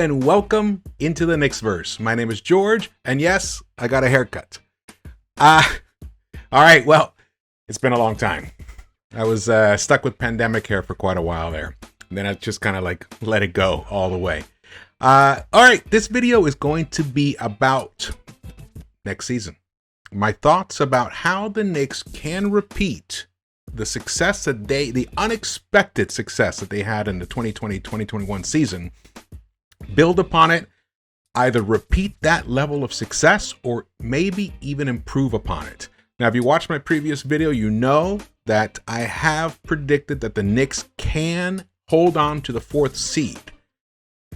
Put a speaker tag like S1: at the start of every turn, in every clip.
S1: and welcome into the Knicks-Verse. My name is George, and yes, I got a haircut. All right, well, it's been a long time. I was stuck with pandemic hair for quite a while there. And then I just kind of like let it go all the way. All right, this video is going to be about next season. My thoughts about how the Knicks can repeat the success that the unexpected success that they had in the 2020-2021 season, build upon it, either repeat that level of success or maybe even improve upon it. Now, if you watched my previous video, you know that I have predicted that the Knicks can hold on to the 4th seed.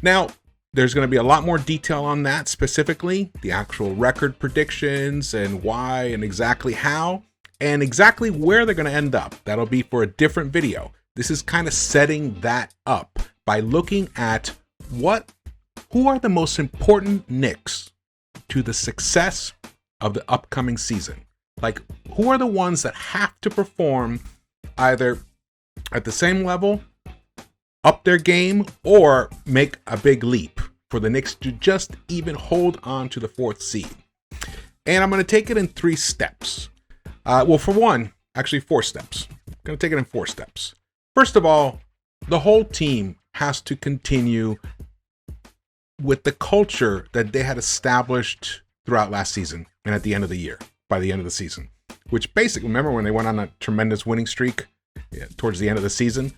S1: Now, there's going to be a lot more detail on that, specifically the actual record predictions and why and exactly how and exactly where they're going to end up. That'll be for a different video. This is kind of setting that up by looking at who are the most important Knicks to the success of the upcoming season. Like, who are the ones that have to perform either at the same level, up their game, or make a big leap for the Knicks to just even hold on to the 4th seed. And I'm going to take it in 3 steps. Well, for one, actually 4 steps. I'm going to take it in 4 steps. First of all, the whole team has to continue with the culture that they had established throughout last season and at the end of the year, by the end of the season. Which basically, remember when they went on a tremendous winning streak towards the end of the season?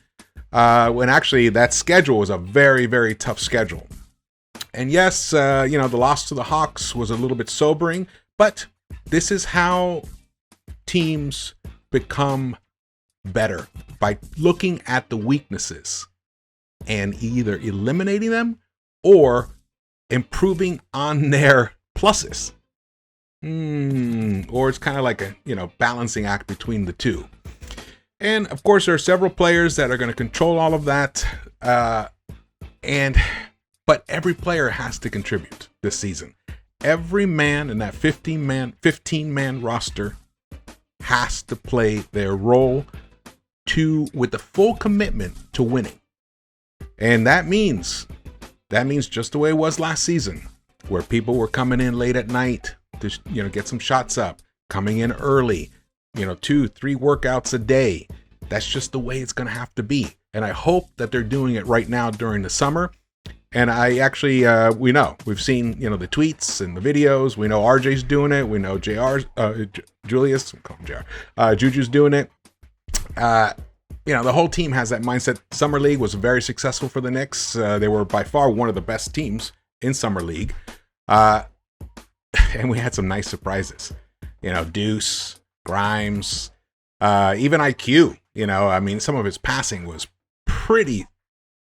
S1: When actually that schedule was a very, very tough schedule. And yes, the loss to the Hawks was a little bit sobering, but this is how teams become better, by looking at the weaknesses and either eliminating them or improving on their pluses. Or it's kind of like a, balancing act between the two. And of course, there are several players that are going to control all of that. But every player has to contribute this season. Every man in that 15-man roster has to play their role with the full commitment to winning. And that means just the way it was last season, where people were coming in late at night to get some shots up, coming in early, 2-3 workouts a day. That's just the way it's going to have to be. And I hope that they're doing it right now during the summer. And I actually, we've seen, the tweets and the videos. We know RJ's doing it. We know Julius, call him JR, Juju's doing it. The whole team has that mindset. Summer League was very successful for the Knicks. They were by far one of the best teams in Summer League. And we had some nice surprises. Deuce, Grimes, even IQ. Some of his passing was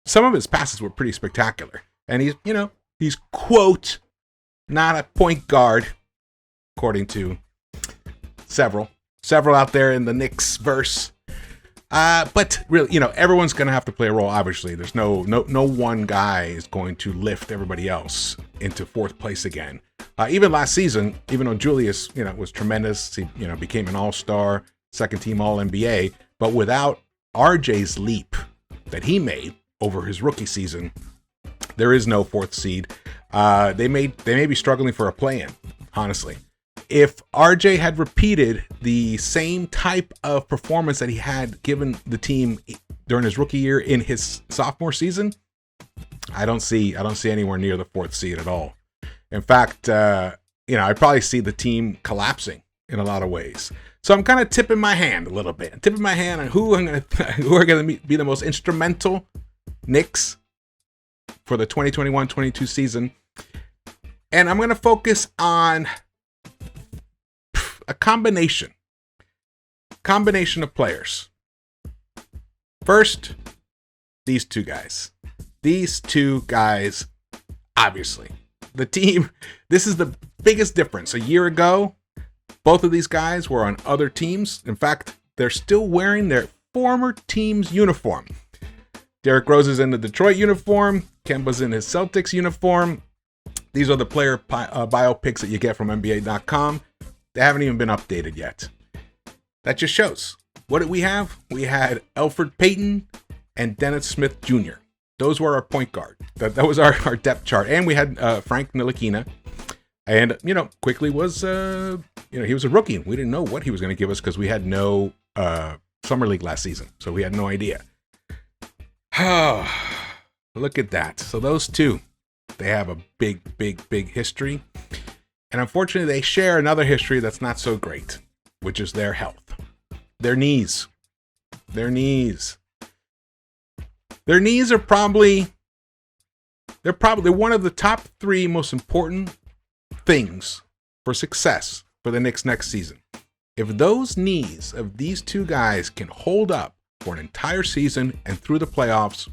S1: some of his passes were pretty spectacular. And he's quote, not a point guard, according to several out there in the Knicks-Verse. But really, everyone's going to have to play a role, obviously. There's no one guy is going to lift everybody else into 4th place again. Even last season, even though Julius, was tremendous, he, became an all-star, 2nd team All-NBA, but without RJ's leap that he made over his rookie season, there is no 4th seed. They may be struggling for a play-in, honestly. If RJ had repeated the same type of performance that he had given the team during his rookie year in his sophomore season, I don't see anywhere near the 4th seed at all. In fact, I probably see the team collapsing in a lot of ways. So I'm kind of tipping my hand a little bit. I'm tipping my hand on who are going to be the most instrumental Knicks for the 2021-22 season. And I'm going to focus on a combination of players. First, these two guys, obviously. The team, this is the biggest difference. A year ago, both of these guys were on other teams. In fact, they're still wearing their former team's uniform. Derrick Rose is in the Detroit uniform. Kemba's in his Celtics uniform. These are the player biopics that you get from NBA.com. They haven't even been updated yet. That just shows. What did we have? We had Elfrid Payton and Dennis Smith Jr. Those were our point guard. That was our depth chart. And we had Frank Ntilikina. And, Quickly was, he was a rookie. We didn't know what he was going to give us because we had no Summer League last season. So we had no idea. Look at that. So those two, they have a big, big, big history. And unfortunately, they share another history that's not so great, which is their health. Their knees. Their knees are probably one of the top 3 most important things for success for the Knicks next season. If those knees of these two guys can hold up for an entire season and through the playoffs,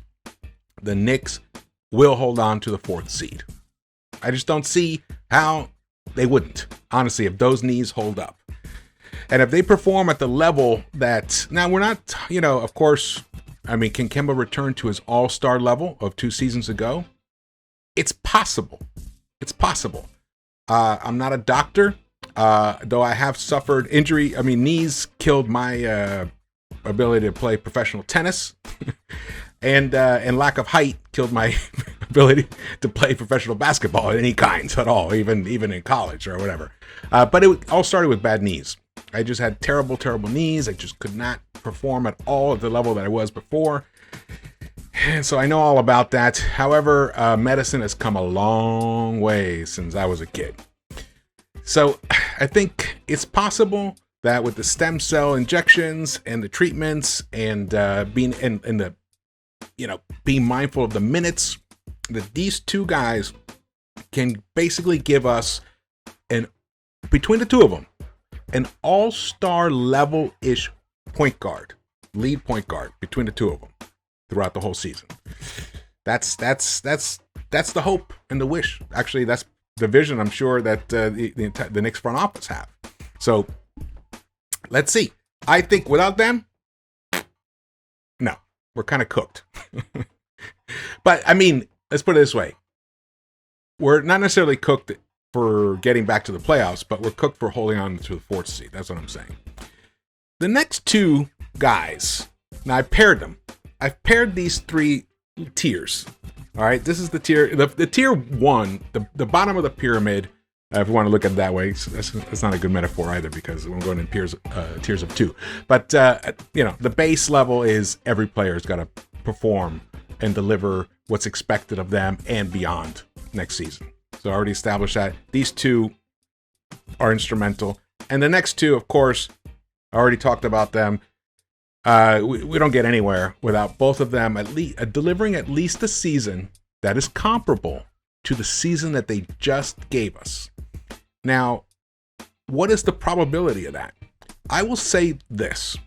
S1: the Knicks will hold on to the 4th seed. I just don't see how they wouldn't, honestly, if those knees hold up. And if they perform at the level that, now we're not, of course, can Kemba return to his all-star level of 2 seasons ago? It's possible. It's possible. I'm not a doctor, though I have suffered injury. Knees killed my ability to play professional tennis, and lack of height killed my ability to play professional basketball of any kinds at all, even in college or whatever. But it all started with bad knees. I just had terrible, terrible knees. I just could not perform at all at the level that I was before. And so I know all about that. However, medicine has come a long way since I was a kid. So I think it's possible that with the stem cell injections and the treatments and being being mindful of the minutes, that these two guys can basically give us between the two of them, an all-star level-ish lead point guard between the two of them throughout the whole season. That's the hope and the wish. Actually, that's the vision I'm sure that the Knicks front office have. So let's see. I think without them, no, we're kind of cooked. But let's put it this way. We're not necessarily cooked for getting back to the playoffs, but we're cooked for holding on to the 4th seed. That's what I'm saying. The next 2 guys, now I've paired these 3 tiers. All right, this is the tier, the tier 1, the bottom of the pyramid. If you want to look at it that way, that's not a good metaphor either because we're going in tiers of 2. But the base level is every player has got to perform and deliver what's expected of them and beyond next season. So I already established that these 2 are instrumental, and the next 2, of course, I already talked about them. We don't get anywhere without both of them at least delivering at least a season that is comparable to the season that they just gave us. Now, what is the probability of that? I will say this.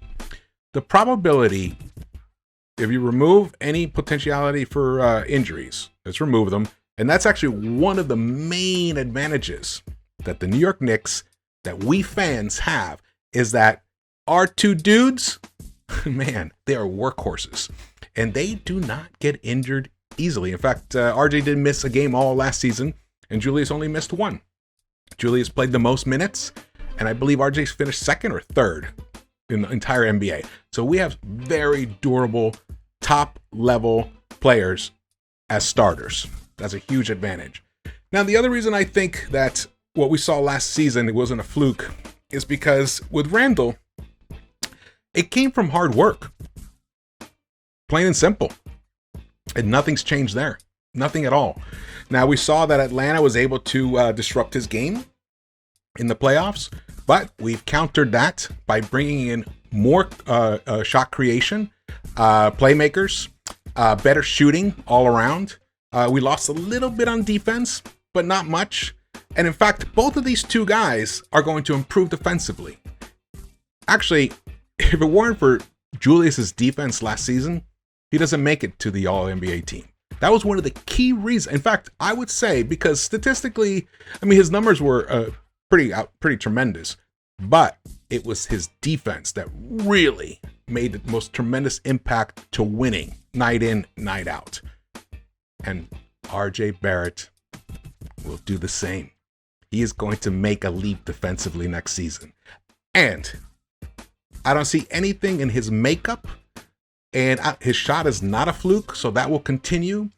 S1: The probability, if you remove any potentiality for injuries, let's remove them. And that's actually one of the main advantages that the New York Knicks, that we fans have, is that our 2 dudes, man, they are workhorses. And they do not get injured easily. In fact, RJ didn't miss a game all last season, and Julius only missed 1. Julius played the most minutes, and I believe RJ finished 2nd or 3rd in the entire NBA. So we have very durable, top-level players as starters. That's a huge advantage. Now, the other reason I think that what we saw last season, it wasn't a fluke, is because with Randle, it came from hard work. Plain and simple. And nothing's changed there. Nothing at all. Now, we saw that Atlanta was able to disrupt his game in the playoffs, but we've countered that by bringing in more shot creation, playmakers, better shooting all around. We lost a little bit on defense, but not much. And in fact, both of these 2 guys are going to improve defensively. Actually, if it weren't for Julius's defense last season, he doesn't make it to the All-NBA team. That was one of the key reasons. In fact, I would say, because statistically, his numbers were pretty tremendous, but it was his defense that really made the most tremendous impact to winning night in, night out. And RJ Barrett will do the same. He is going to make a leap defensively next season. And I don't see anything in his makeup, And his shot is not a fluke, so that will continue.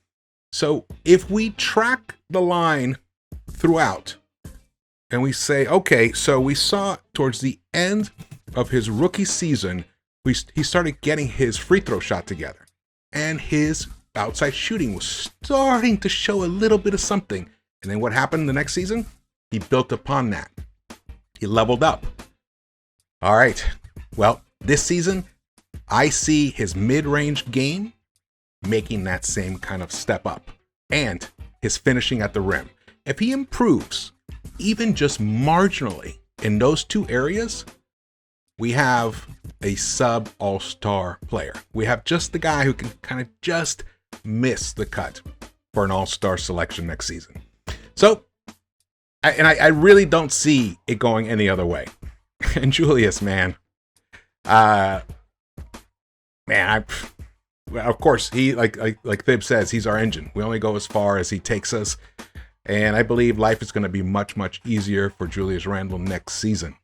S1: So if we track the line throughout and we say, okay, so we saw towards the end of his rookie season, he started getting his free throw shot together. And his outside shooting was starting to show a little bit of something. And then what happened the next season? He built upon that. He leveled up. All right. Well, this season, I see his mid-range game making that same kind of step up, and his finishing at the rim. If he improves even just marginally in those two areas, we have a sub all-star player. We have just the guy who can kind of just miss the cut for an all-star selection next season. So, I really don't see it going any other way. And Julius, man, of course, he like Thib says, he's our engine. We only go as far as he takes us, and I believe life is going to be much, much easier for Julius Randle next season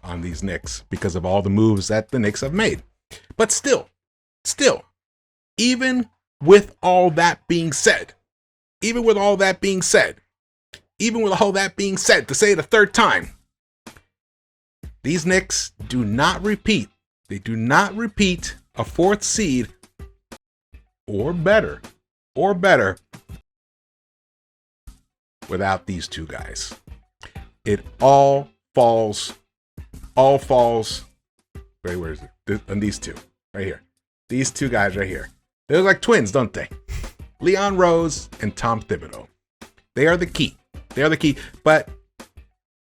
S1: on these Knicks because of all the moves that the Knicks have made. But still, even with all that being said, to say it a third time, these Knicks do not repeat. They do not repeat a fourth seed or better without these two guys. It all falls. Wait, where is it? On these two right here. These two guys right here. They look like twins, don't they? Leon Rose and Tom Thibodeau. They are the key. But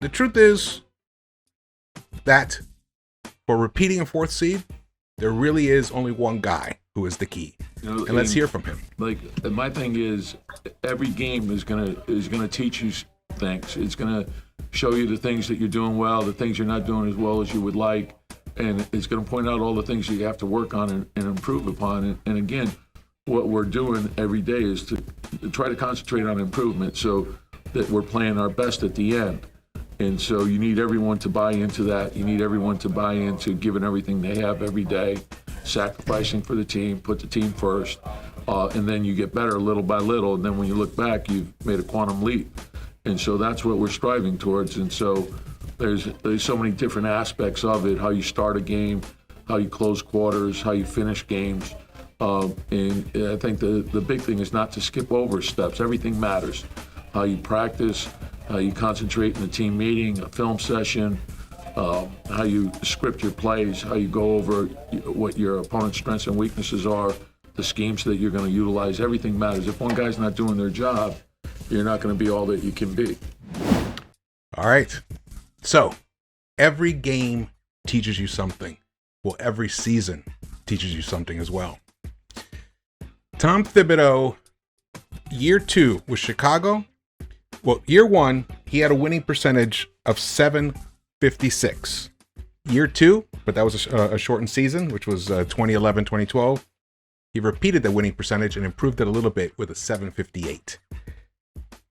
S1: the truth is that for repeating a fourth seed, there really is only one guy who is the key. And let's hear from him.
S2: Like, my thing is, every game is gonna teach you things. It's gonna show you the things that you're doing well, the things you're not doing as well as you would like, and it's gonna point out all the things you have to work on and improve upon. And again, what we're doing every day is to try to concentrate on improvement so that we're playing our best at the end. And so you need everyone to buy into that. You need everyone to buy into giving everything they have every day, sacrificing for the team, put the team first, and then you get better little by little. And then when you look back, you've made a quantum leap. And so that's what we're striving towards. And so there's so many different aspects of it, how you start a game, how you close quarters, how you finish games. And I think the big thing is not to skip over steps. Everything matters. How you practice, how you concentrate in a team meeting, a film session, how you script your plays, how you go over what your opponent's strengths and weaknesses are, the schemes that you're going to utilize. Everything matters. If one guy's not doing their job, you're not going to be all that you can be.
S1: All right. So every game teaches you something. Well, every season teaches you something as well. Tom Thibodeau, year 2 with Chicago. Well, year 1, he had a winning percentage of .756. Year 2, but that was a shortened season, which was 2011-2012. He repeated the winning percentage and improved it a little bit with a .758.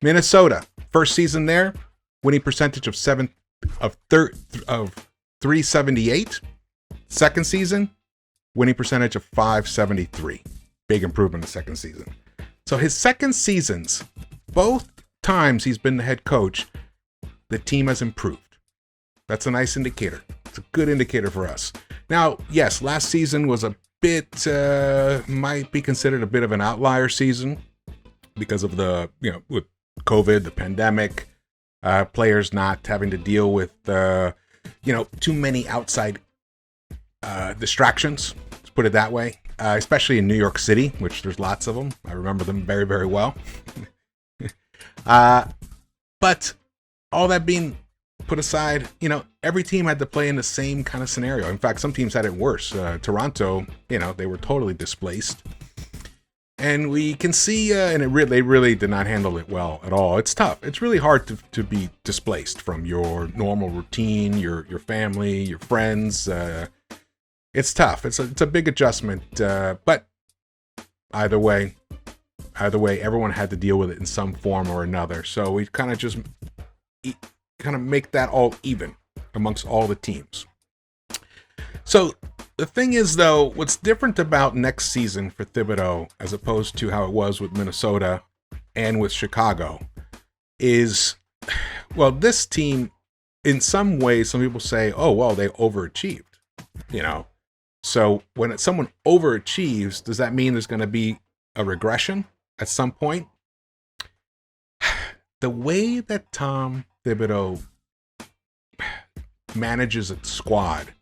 S1: Minnesota, first season there, winning percentage of 378. Second season, winning percentage of .573. Big improvement in the second season. So his second seasons, both times he's been the head coach, the team has improved. That's a nice indicator. It's a good indicator for us. Now, yes, last season was a bit, might be considered a bit of an outlier season because of the, with COVID, the pandemic, players not having to deal with, too many outside distractions, let's put it that way, especially in New York City, which there's lots of them. I remember them very, very well. But all that being put aside, every team had to play in the same kind of scenario. In fact, some teams had it worse. Toronto, they were totally displaced. And we can see, and they really did not handle it well at all. It's tough. It's really hard to be displaced from your normal routine, your family, your friends. It's tough. It's a big adjustment. But either way, everyone had to deal with it in some form or another. So we kind of just make that all even amongst all the teams. So the thing is, though, what's different about next season for Thibodeau as opposed to how it was with Minnesota and with Chicago is, well, this team, in some ways, some people say, oh, well, they overachieved, you know. So when someone overachieves, does that mean there's going to be a regression at some point? The way that Tom Thibodeau manages a squad,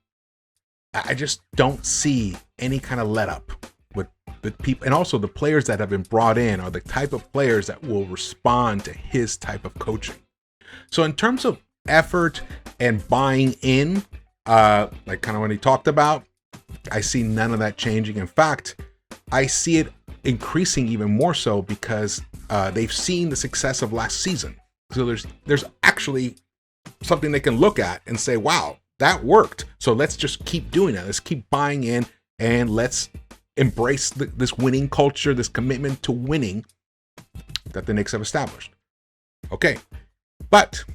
S1: I just don't see any kind of let up with the people. And also the players that have been brought in are the type of players that will respond to his type of coaching. So in terms of effort and buying in, like kind of when he talked about, I see none of that changing. In fact, I see it increasing even more so because they've seen the success of last season. So there's actually something they can look at and say, wow, that worked. So let's just keep doing that. Let's keep buying in and let's embrace this winning culture, this commitment to winning that the Knicks have established. Okay. But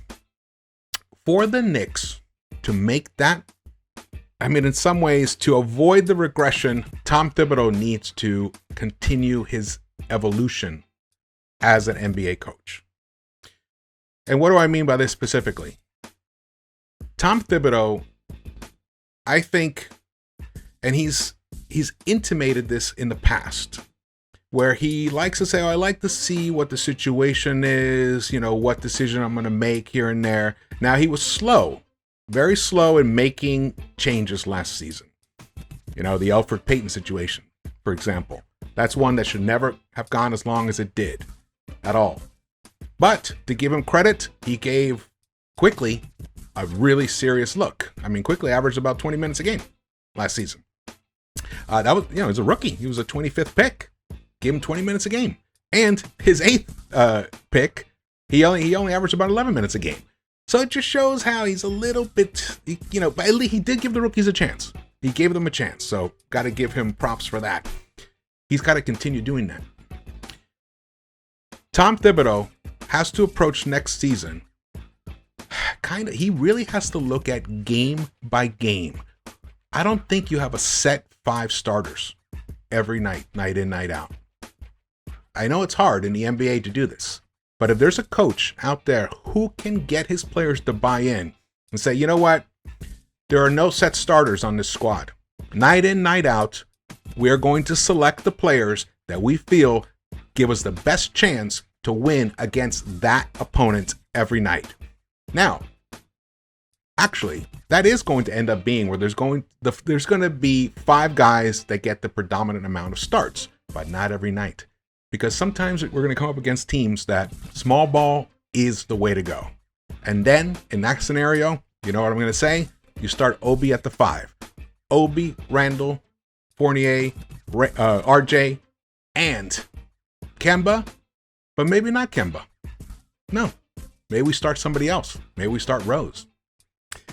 S1: for the Knicks to make that, I mean, in some ways, to avoid the regression, Tom Thibodeau needs to continue his evolution as an NBA coach. And what do I mean by this specifically? Tom Thibodeau, I think, and he's intimated this in the past, where he likes to say, oh, I like to see what the situation is, you know, what decision I'm going to make here and there. Now, he was slow, very slow in making changes last season. You know, the Elfrid Payton situation, for example. That's one that should never have gone as long as it did at all. But to give him credit, he gave Quickly a really serious look. I mean, Quickly averaged about 20 minutes a game last season. That was, you know, he was a rookie. He was a 25th pick. Give him 20 minutes a game. And his 8th pick, he only averaged about 11 minutes a game. So it just shows how he's a little bit, you know, but at least he did give the rookies a chance. He gave them a chance. So got to give him props for that. He's got to continue doing that. Tom Thibodeau has to approach next season. He really has to look at game by game. I don't think you have a set 5 starters every night, night in, night out. I know it's hard in the NBA to do this, but if there's a coach out there who can get his players to buy in and say, you know what, there are no set starters on this squad. Night in, night out, we are going to select the players that we feel give us the best chance to win against that opponent every night. Now, actually, that is going to end up being where there's going to be 5 guys that get the predominant amount of starts, but not every night. Because sometimes we're going to come up against teams that small ball is the way to go. And then, in that scenario, you know what I'm going to say? You start Obi at the 5. Obi, Randle, Fournier, RJ, and Kemba, but maybe not Kemba. No. Maybe we start somebody else. Maybe we start Rose.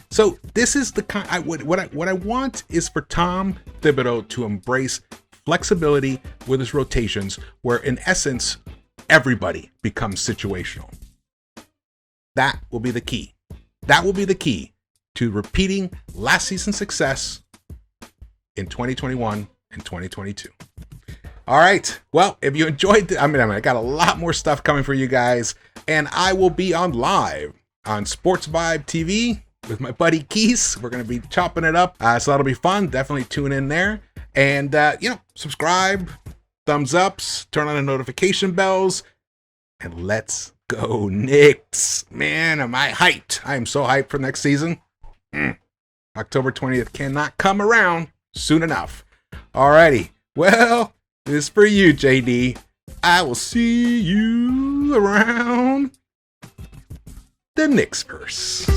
S1: So this is the kind. What I want is for Tom Thibodeau to embrace flexibility with his rotations, where in essence everybody becomes situational. That will be the key. That will be the key to repeating last season's success in 2021 and 2022. All right. Well, if you enjoyed I got a lot more stuff coming for you guys, and I will be on live on Sports Vibe TV with my buddy Keese. We're going to be chopping it up. So that'll be fun. Definitely tune in there. And, subscribe, thumbs ups, turn on the notification bells, and let's go Knicks. Man, am I hyped. I am so hyped for next season. October 20th cannot come around soon enough. All righty. Well, this is for you, JD. I will see you around the Knicks-Verse.